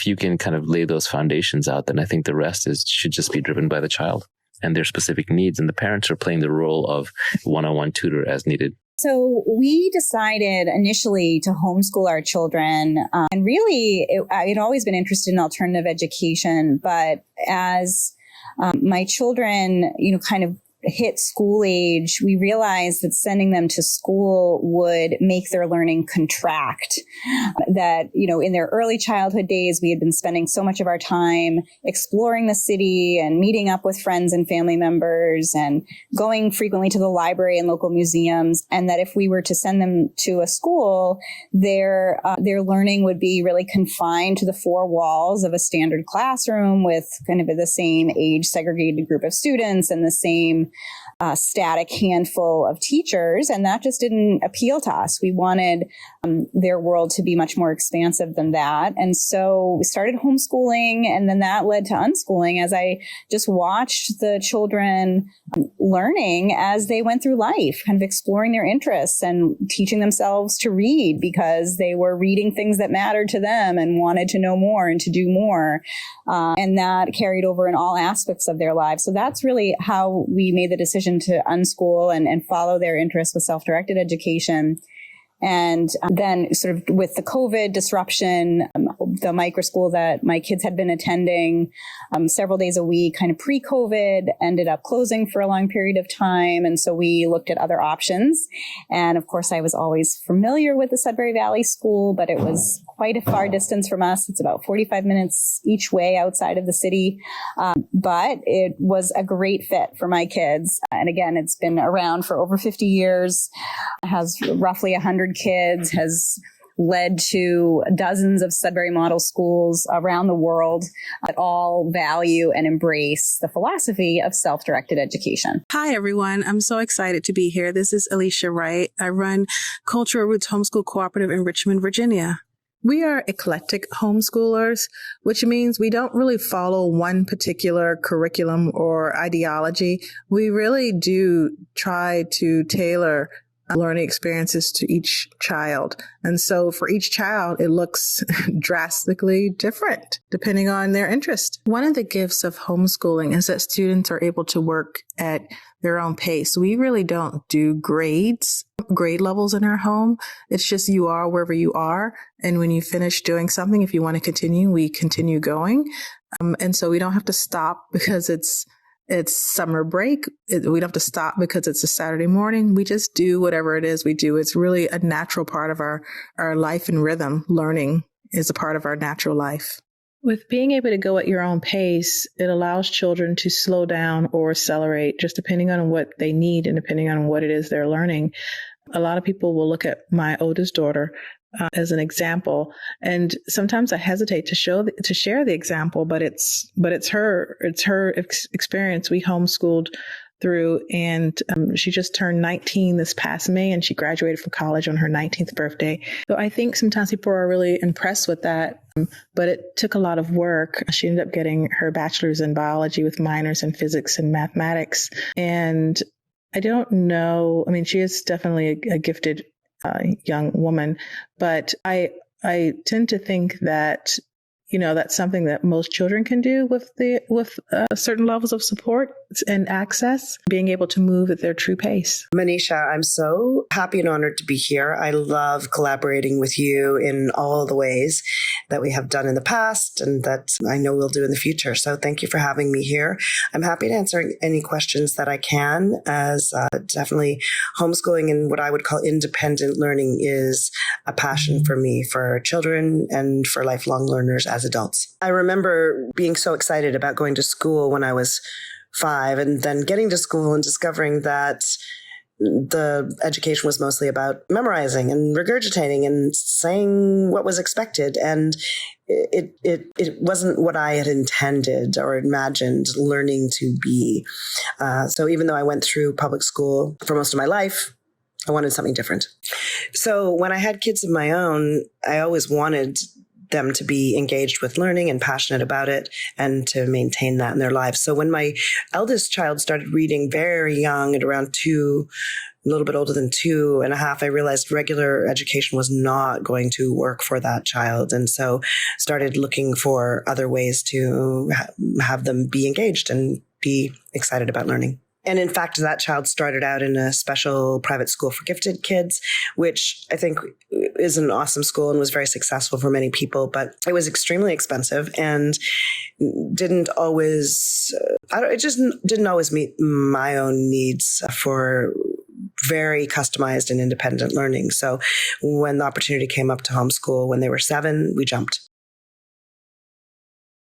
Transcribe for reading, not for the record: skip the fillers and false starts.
if you can kind of lay those foundations out, then I think the rest should just be driven by the child and their specific needs. And the parents are playing the role of one-on-one tutor as needed. So we decided initially to homeschool our children. And really, I'd always been interested in alternative education. But as my children, kind of hit school age, we realized that sending them to school would make their learning contract. That, in their early childhood days, we had been spending so much of our time exploring the city and meeting up with friends and family members and going frequently to the library and local museums. And that if we were to send them to a school, their learning would be really confined to the four walls of a standard classroom with kind of the same age segregated group of students and the same static handful of teachers. And that just didn't appeal to us. We wanted their world to be much more expansive than that. And so we started homeschooling, and then that led to unschooling as I just watched the children learning as they went through life, kind of exploring their interests and teaching themselves to read because they were reading things that mattered to them and wanted to know more and to do more. And that carried over in all aspects of their lives. So that's really how we made the decision to unschool and follow their interests with self-directed education. And then sort of with the COVID disruption, the micro school that my kids had been attending several days a week, kind of pre-COVID, ended up closing for a long period of time. And so we looked at other options. And of course, I was always familiar with the Sudbury Valley School, but it was quite a far distance from us. It's about 45 minutes each way outside of the city. But it was a great fit for my kids. And again, it's been around for over 50 years, has roughly 100 kids, has led to dozens of Sudbury model schools around the world that all value and embrace the philosophy of self-directed education. Hi, everyone. I'm so excited to be here. This is Alicia Wright. I run Cultural Roots Homeschool Cooperative in Richmond, Virginia. We are eclectic homeschoolers, which means we don't really follow one particular curriculum or ideology. We really do try to tailor learning experiences to each child. And so for each child, it looks drastically different depending on their interest. One of the gifts of homeschooling is that students are able to work at their own pace. We really don't do grade levels in our home. It's just you are wherever you are. And when you finish doing something, if you want to continue, we continue going. And so we don't have to stop because it's summer break. We don't have to stop because it's a Saturday morning. We just do whatever it is we do. It's really a natural part of our life and rhythm. Learning is a part of our natural life. With being able to go at your own pace, it allows children to slow down or accelerate, just depending on what they need and depending on what it is they're learning. A lot of people will look at my oldest daughter as an example, and sometimes I hesitate to share the example, but it's her experience. We homeschooled through, and she just turned 19 this past May, and she graduated from college on her 19th birthday. So I think sometimes people are really impressed with that, but it took a lot of work. She ended up getting her bachelor's in biology with minors in physics and mathematics, and I don't know. I mean, she is definitely a gifted young woman, but I tend to think that, that's something that most children can do with certain levels of support and access, being able to move at their true pace. Manisha, I'm so happy and honored to be here. I love collaborating with you in all the ways that we have done in the past and that I know we'll do in the future. So thank you for having me here. I'm happy to answer any questions that I can, as definitely homeschooling and what I would call independent learning is a passion for me, for children and for lifelong learners as adults. I remember being so excited about going to school when I was 5 and then getting to school and discovering that the education was mostly about memorizing and regurgitating and saying what was expected. And it wasn't what I had intended or imagined learning to be. So even though I went through public school for most of my life, I wanted something different. So when I had kids of my own, I always wanted them to be engaged with learning and passionate about it and to maintain that in their lives. So when my eldest child started reading very young at around 2, little bit older than 2.5, I realized regular education was not going to work for that child. And so started looking for other ways to have them be engaged and be excited about learning. And in fact, that child started out in a special private school for gifted kids, which I think is an awesome school and was very successful for many people, but it was extremely expensive and it just didn't always meet my own needs for very customized and independent learning. So when the opportunity came up to homeschool when they were 7, we jumped.